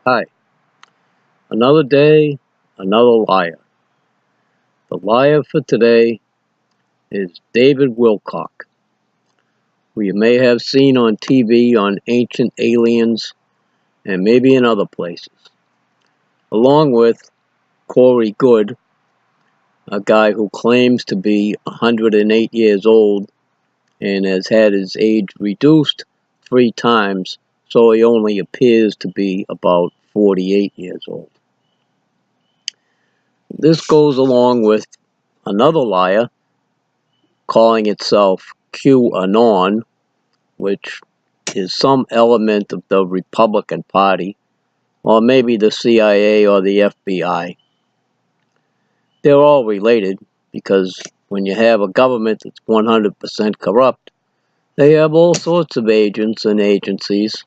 Hi. Another day, another liar. The liar for today is David Wilcock, who you may have seen on TV on Ancient Aliens and maybe in other places, along with Corey Goode, a guy who claims to be 108 years old and has had his age reduced 3 times, so he only appears to be about 48 years old. This goes along with another liar calling itself Anon, which is some element of the Republican Party, or maybe the CIA or the FBI. They're all related because when you have a government that's 100% corrupt, they have all sorts of agents and agencies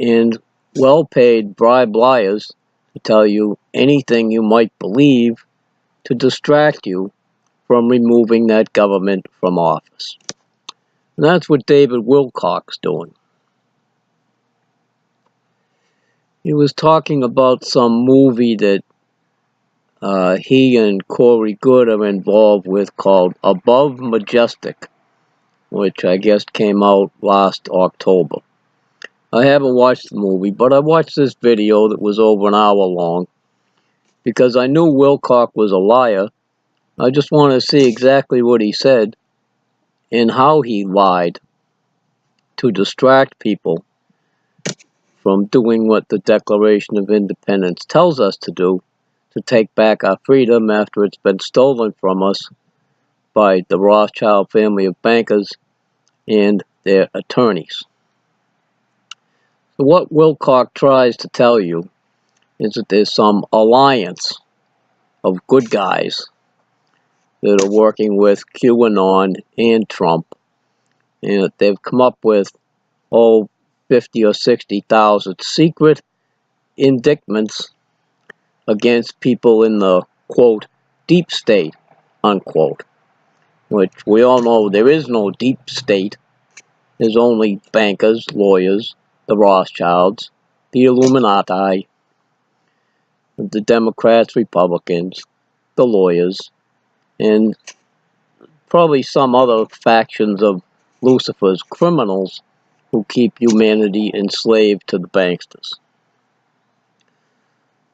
and well-paid bribe liars to tell you anything you might believe to distract you from removing that government from office. And that's what David Wilcock's doing. He was talking about some movie that he and Corey Goode are involved with called Above Majestic, which I guess came out last October. I haven't watched the movie, but I watched this video that was over an hour long because I knew Wilcock was a liar. I just wanted to see exactly what he said and how he lied to distract people from doing what the Declaration of Independence tells us to do, to take back our freedom after it's been stolen from us by the Rothschild family of bankers and their attorneys. So what Wilcock tries to tell you is that there's some alliance of good guys that are working with QAnon and Trump, and that they've come up with 50 or 60,000 secret indictments against people in the, quote, deep state, unquote, which we all know there is no deep state. There's only bankers, lawyers, the Rothschilds, the Illuminati, the Democrats, Republicans, the lawyers, and probably some other factions of Lucifer's criminals who keep humanity enslaved to the banksters.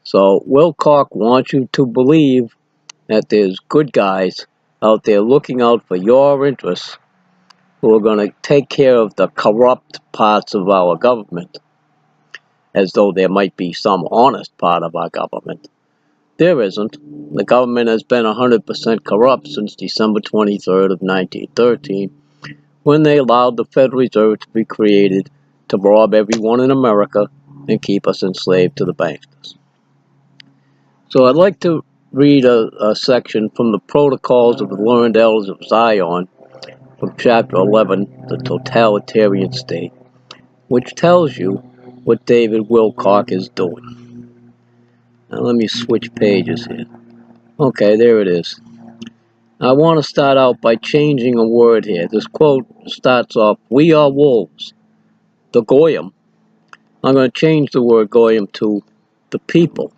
So Wilcock wants you to believe that there's good guys out there looking out for your interests who are going to take care of the corrupt parts of our government, as though there might be some honest part of our government. There isn't. The government has been 100% corrupt since December 23rd of 1913, when they allowed the Federal Reserve to be created to rob everyone in America and keep us enslaved to the banksters. So I'd like to read a section from the Protocols of the Learned Elders of Zion, from Chapter 11, The Totalitarian State, which tells you what David Wilcock is doing. Now let me switch pages here. Okay, there it is. I want to start out by changing a word here. This quote starts off, "We are wolves." The Goyim. I'm going to change the word Goyim to the people,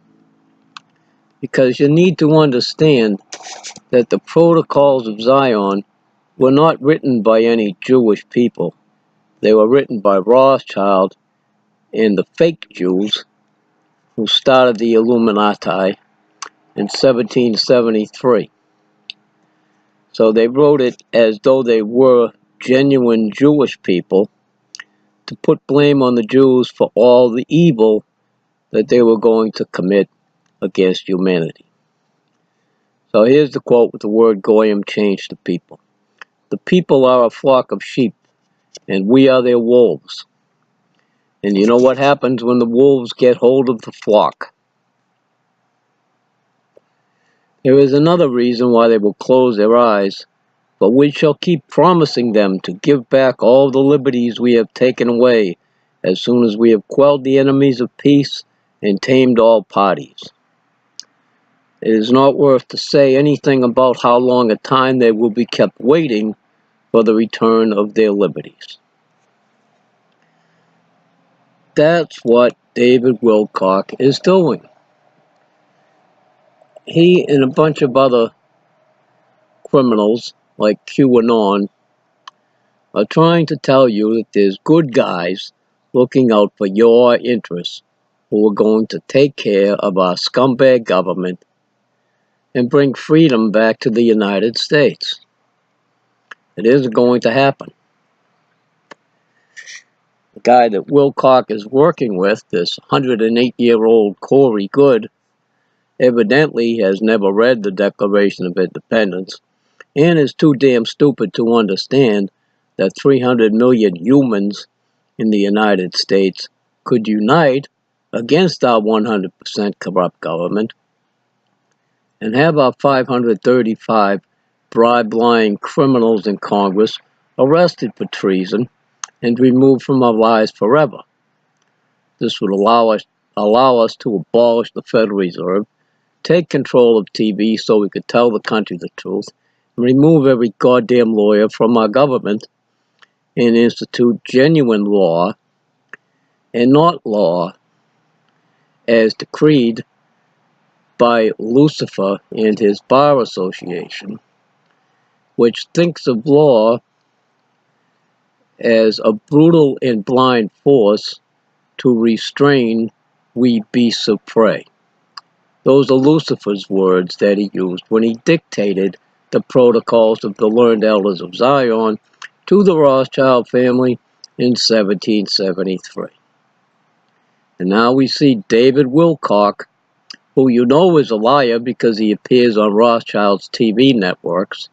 because you need to understand that the Protocols of Zion were not written by any Jewish people. They were written by Rothschild and the fake Jews who started the Illuminati in 1773. So they wrote it as though they were genuine Jewish people to put blame on the Jews for all the evil that they were going to commit against humanity. So here's the quote with the word Goyim changed to people. "The people are a flock of sheep, and we are their wolves. And you know what happens when the wolves get hold of the flock? There is another reason why they will close their eyes, but we shall keep promising them to give back all the liberties we have taken away as soon as we have quelled the enemies of peace and tamed all parties. It is not worth to say anything about how long a time they will be kept waiting for the return of their liberties." that's what David Wilcock is doing. He and a bunch of other criminals like Anon are trying to tell you that there's good guys looking out for your interests who are going to take care of our scumbag government and bring freedom back to the United States. It isn't going to happen. The guy that Wilcock is working with, this 108-year-old Corey Good, evidently has never read the Declaration of Independence and is too damn stupid to understand that 300 million humans in the United States could unite against our 100% corrupt government and have our 535 bribe-lying criminals in Congress arrested for treason and removed from our lives forever. This would allow us to abolish the Federal Reserve, take control of TV so we could tell the country the truth, and remove every goddamn lawyer from our government and institute genuine law and not law as decreed by Lucifer and his bar association, which thinks of law as a brutal and blind force to restrain we beasts of prey. Those are Lucifer's words that he used when he dictated the protocols of the learned elders of Zion to the Rothschild family in 1773. And now we see David Wilcock, who you know is a liar because he appears on Rothschild's TV networks.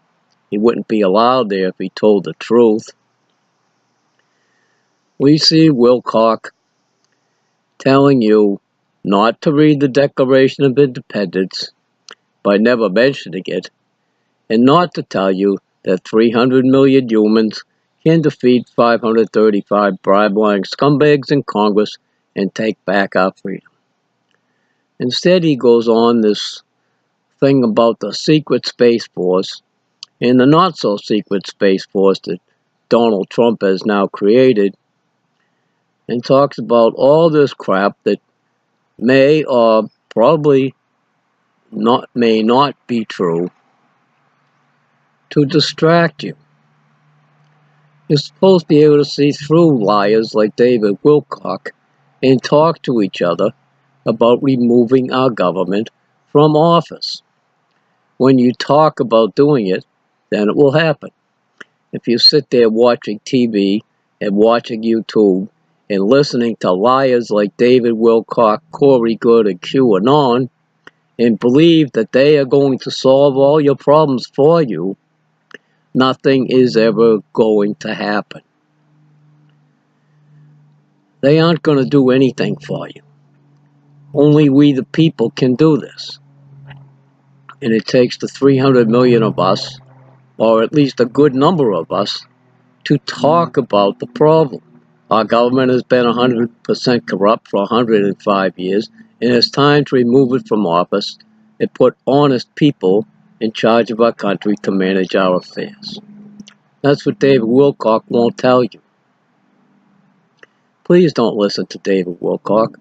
He wouldn't be allowed there if he told the truth. We see Wilcock telling you not to read the Declaration of Independence by never mentioning it, and not to tell you that 300 million humans can defeat 535 bribe-lying scumbags in Congress and take back our freedom. Instead, he goes on this thing about the secret Space Force and the not-so-secret Space Force that Donald Trump has now created, and talks about all this crap that may or probably may not be true to distract you. You're supposed to be able to see through liars like David Wilcock and talk to each other about removing our government from office. When you talk about doing it, then it will happen. If you sit there watching TV and watching YouTube and listening to liars like David Wilcock, Corey Good, and QAnon, and believe that they are going to solve all your problems for you, nothing is ever going to happen. They aren't going to do anything for you. Only we the people can do this. And it takes the 300 million of us, or at least a good number of us, to talk about the problem. Our government has been 100% corrupt for 105 years, and it's time to remove it from office and put honest people in charge of our country to manage our affairs. That's what David Wilcock won't tell you. Please don't listen to David Wilcock.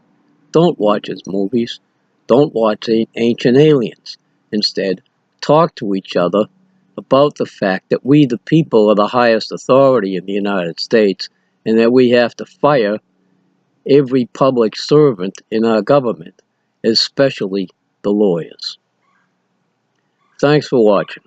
Don't watch his movies. Don't watch Ancient Aliens. Instead, talk to each other about the fact that we the people are the highest authority in the United States and that we have to fire every public servant in our government, especially the lawyers. Thanks for watching.